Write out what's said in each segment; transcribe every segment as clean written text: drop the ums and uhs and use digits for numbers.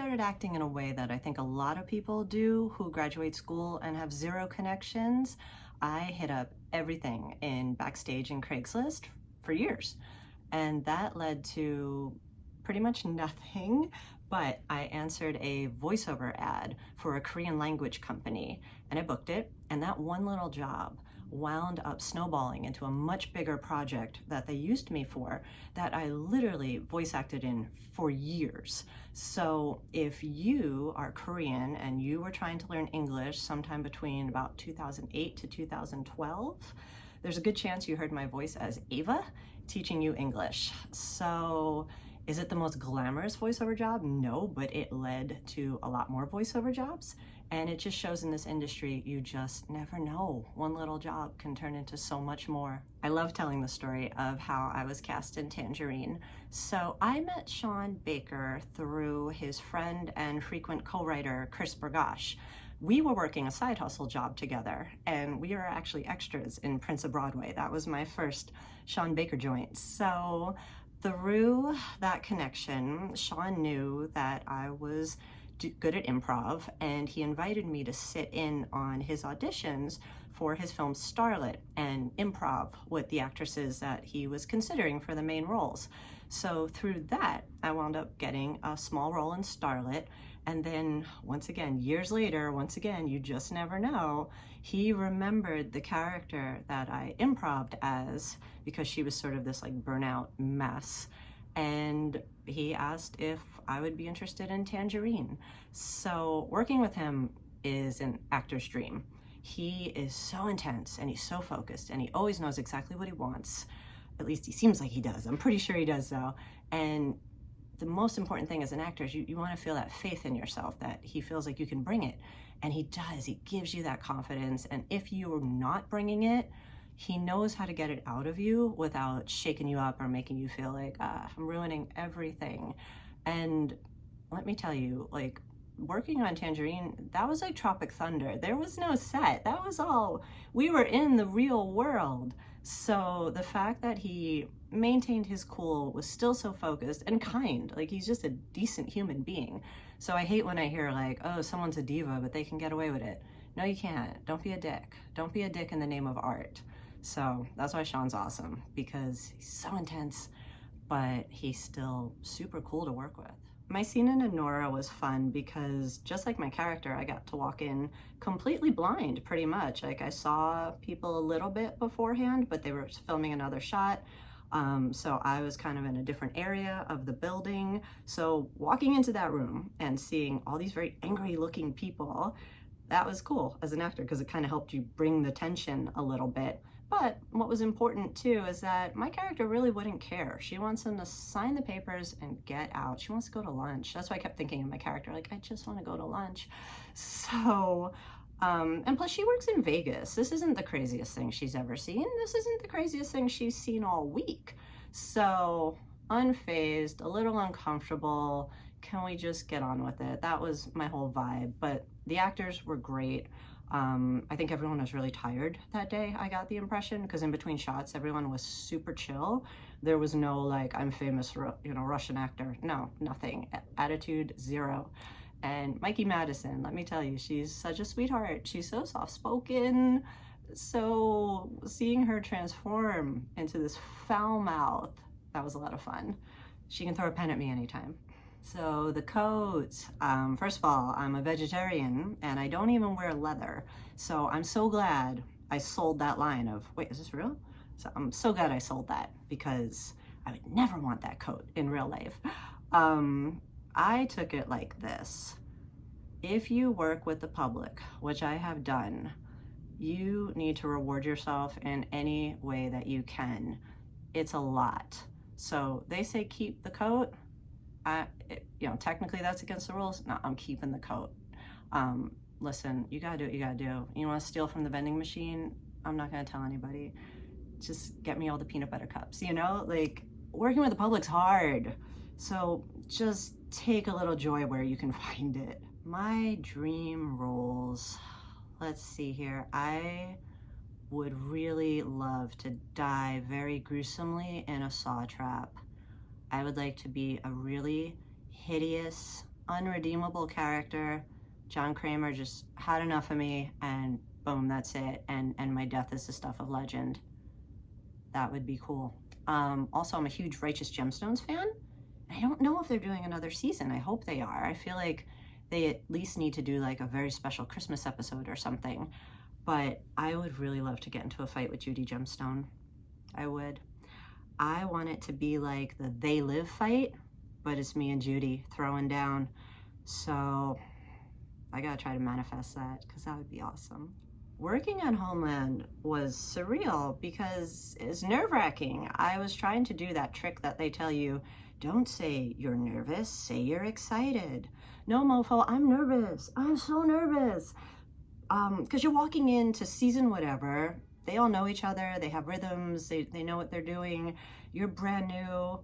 started acting in a way that I think a lot of people do who graduate school and have zero connections. I hit up everything in Backstage and Craigslist for years, and that led to pretty much nothing, but I answered a voiceover ad for a Korean language company, and I booked it, and that one little job wound up snowballing into a much bigger project that they used me for that I literally voice acted in for years. So if you are Korean and you were trying to learn English sometime between about 2008 to 2012, there's a good chance you heard my voice as Ava teaching you English. So is it the most glamorous voiceover job? No, but it led to a lot more voiceover jobs. And it just shows in this industry, you just never know. One little job can turn into so much more. I love telling the story of how I was cast in Tangerine. So I met Sean Baker through his friend and frequent co-writer, Chris Burgosh. We were working a side hustle job together, and we were actually extras in Prince of Broadway. That was my first Sean Baker joint. So through that connection, Sean knew that I was good at improv, and he invited me to sit in on his auditions for his film Starlet and improv with the actresses that he was considering for the main roles. So through that, I wound up getting a small role in Starlet. And then once again, years later, once again, you just never know, he remembered the character that I improv'd as because she was sort of this like burnout mess. And he asked if I would be interested in Tangerine. So working with him is an actor's dream. He is so intense and he's so focused and he always knows exactly what he wants. At least he seems like he does. I'm pretty sure he does though. And the most important thing as an actor is you want to feel that faith in yourself, that he feels like you can bring it. And he does. He gives you that confidence. And if you're not bringing it, he knows how to get it out of you without shaking you up or making you feel like, I'm ruining everything. And let me tell you, like, working on Tangerine, that was like Tropic Thunder. There was no set. That was all, we were in the real world. So the fact that he maintained his cool, was still so focused and kind, like he's just a decent human being. So I hate when I hear like, oh, someone's a diva, but they can get away with it. No, you can't. Don't be a dick. Don't be a dick in the name of art. So that's why Sean's awesome, because he's so intense, but he's still super cool to work with. My scene in Anora was fun because just like my character, I got to walk in completely blind pretty much. Like I saw people a little bit beforehand, but they were filming another shot. So I was kind of in a different area of the building. So walking into that room and seeing all these very angry looking people, that was cool as an actor because it kind of helped you bring the tension a little bit. But what was important too is that my character really wouldn't care. She wants him to sign the papers and get out. She wants to go to lunch. That's why I kept thinking of my character, like, I just want to go to lunch. So, and plus she works in Vegas. This isn't the craziest thing she's ever seen. This isn't the craziest thing she's seen all week. So unfazed, a little uncomfortable. Can we just get on with it? That was my whole vibe. But the actors were great. I think everyone was really tired that day, I got the impression, because in between shots, everyone was super chill. There was no like, I'm famous, Russian actor. No, nothing. Attitude, zero. And Mikey Madison, let me tell you, she's such a sweetheart. She's so soft-spoken. So seeing her transform into this foul mouth, that was a lot of fun. She can throw a pen at me anytime. So the coats, first of all, I'm a vegetarian and I don't even wear leather. So I'm so glad I sold that line of, wait, is this real? So I'm so glad I sold that because I would never want that coat in real life. I took it like this. If you work with the public, which I have done, you need to reward yourself in any way that you can. It's a lot. So they say keep the coat. Technically that's against the rules. No, I'm keeping the coat. Listen, you gotta do what you gotta do. You wanna steal from the vending machine? I'm not gonna tell anybody. Just get me all the peanut butter cups, like working with the public's hard. So just take a little joy where you can find it. My dream roles, let's see here. I would really love to die very gruesomely in a saw trap. I would like to be a really hideous unredeemable character. John Kramer just had enough of me, and boom, that's it. And my death is the stuff of legend. That would be cool. Also, I'm a huge Righteous Gemstones fan. I don't know if they're doing another season. I hope they are. I feel like they at least need to do like a very special Christmas episode or something. But I would really love to get into a fight with Judy Gemstone. I would. I want it to be like the They Live fight, but it's me and Judy throwing down. So I gotta try to manifest that, because that would be awesome. Working on Homeland was surreal because it's nerve-wracking. I was trying to do that trick that they tell you, don't say you're nervous, say you're excited. No, mofo, I'm nervous. I'm so nervous. Because you're walking into season whatever, they all know each other, they have rhythms, they know what they're doing. You're brand new.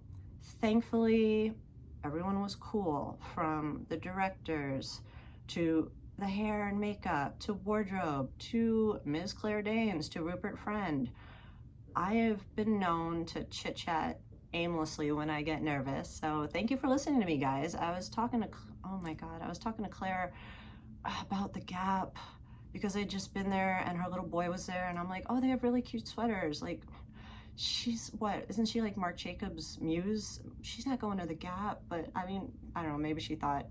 Thankfully, everyone was cool, from the directors to the hair and makeup, to wardrobe, to Ms. Claire Danes, to Rupert Friend. I have been known to chit-chat aimlessly when I get nervous, so thank you for listening to me, guys. I was talking to Claire about the Gap, because I'd just been there and her little boy was there, and I'm like, oh, they have really cute sweaters. Like, she's what, isn't she like Marc Jacobs' muse? She's not going to the Gap, but I mean, I don't know, maybe she thought,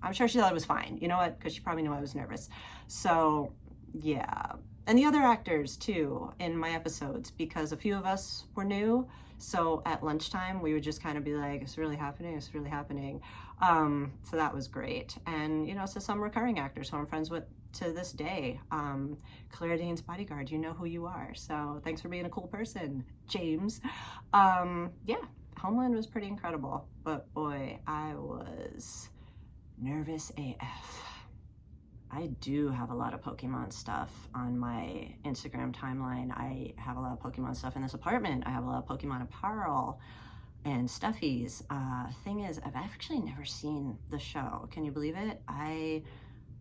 I'm sure she thought it was fine, you know what, because she probably knew I was nervous. So yeah, and the other actors too in my episodes, because a few of us were new, so at lunchtime we would just kind of be like, it's really happening, it's really happening. So that was great. And you know, so some recurring actors who I'm friends with to this day. Claire Danes' bodyguard, you know who you are, so thanks for being a cool person, James. Yeah, Homeland was pretty incredible, but boy, I was nervous AF. I do have a lot of Pokemon stuff on my Instagram timeline. I have a lot of Pokemon stuff in this apartment. I have a lot of Pokemon apparel and stuffies. Thing is, I've actually never seen the show. Can you believe it? I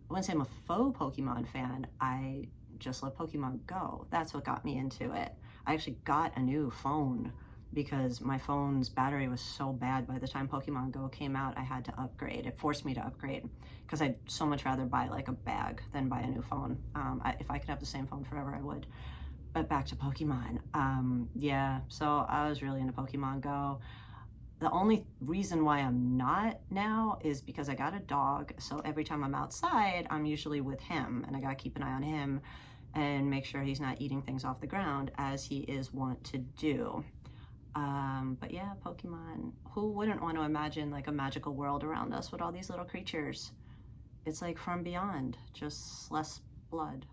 wouldn't say I'm a faux Pokemon fan. I just love Pokemon Go. That's what got me into it. I actually got a new phone because my phone's battery was so bad by the time Pokemon Go came out. I had to upgrade. It forced me to upgrade because I'd so much rather buy like a bag than buy a new phone. If I could have the same phone forever, I would. But back to Pokemon. Yeah, so I was really into Pokemon Go. The only reason why I'm not now is because I got a dog, so every time I'm outside, I'm usually with him, and I gotta keep an eye on him and make sure he's not eating things off the ground, as he is wont to do. But yeah, Pokemon, who wouldn't want to imagine like a magical world around us with all these little creatures? It's like from beyond, just less blood.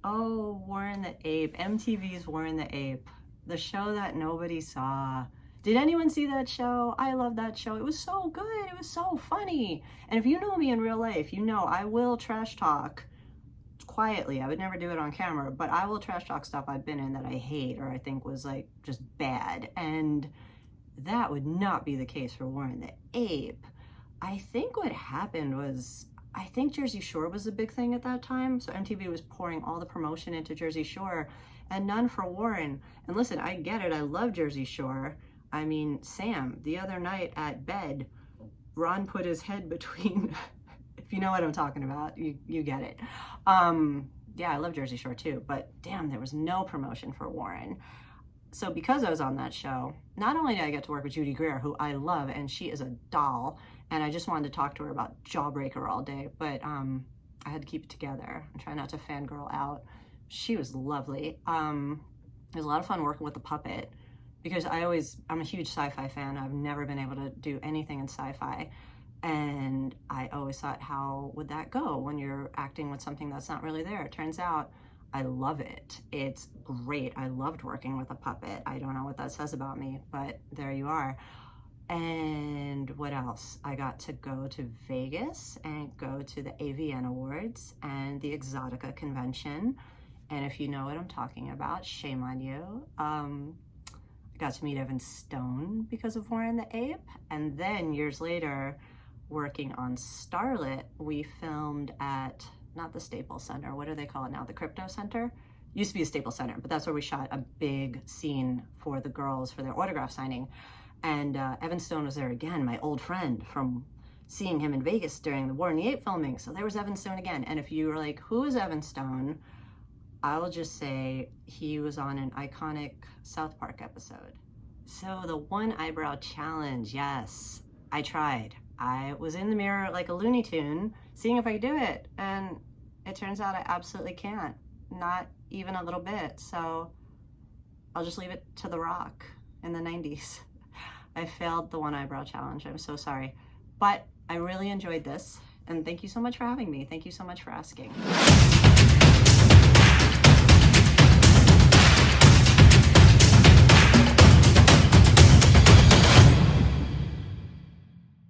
Oh, Warren the Ape, MTV's Warren the Ape, the show that nobody saw. Did anyone see that show? I love that show. It was so good. It was so funny. And if you know me in real life, you know I will trash talk quietly. I would never do it on camera, but I will trash talk stuff I've been in that I hate or I think was like just bad. And that would not be the case for Warren the Ape. I think what happened was, I think Jersey Shore was a big thing at that time. So MTV was pouring all the promotion into Jersey Shore and none for Warren. And listen, I get it. I love Jersey Shore. I mean, Sam, the other night at bed, Ron put his head between, if you know what I'm talking about, you get it. Yeah, I love Jersey Shore too, but damn, there was no promotion for Warren. So because I was on that show, not only did I get to work with Judy Greer, who I love, and she is a doll, and I just wanted to talk to her about Jawbreaker all day, but I had to keep it together and try not to fangirl out. She was lovely. It was a lot of fun working with the puppet, because I'm a huge sci-fi fan. I've never been able to do anything in sci-fi. And I always thought, how would that go when you're acting with something that's not really there? It turns out I love it. It's great. I loved working with a puppet. I don't know what that says about me, but there you are. And what else? I got to go to Vegas and go to the AVN Awards and the Exotica convention. And if you know what I'm talking about, shame on you. I got to meet Evan Stone because of Warren the Ape. And then years later, working on Starlet, we filmed at, not the Staples Center, what do they call it now? The Crypto Center? Used to be a Staples Center, but that's where we shot a big scene for the girls for their autograph signing. And Evan Stone was there again, my old friend from seeing him in Vegas during the War in the Ape filming. So there was Evan Stone again. And if you were like, who is Evan Stone? I will just say he was on an iconic South Park episode. So the one eyebrow challenge, yes, I tried. I was in the mirror like a Looney Tune, seeing if I could do it. And it turns out I absolutely can't, not even a little bit. So I'll just leave it to The Rock in the 90s. I failed the one eyebrow challenge. I'm so sorry. But I really enjoyed this. And thank you so much for having me. Thank you so much for asking.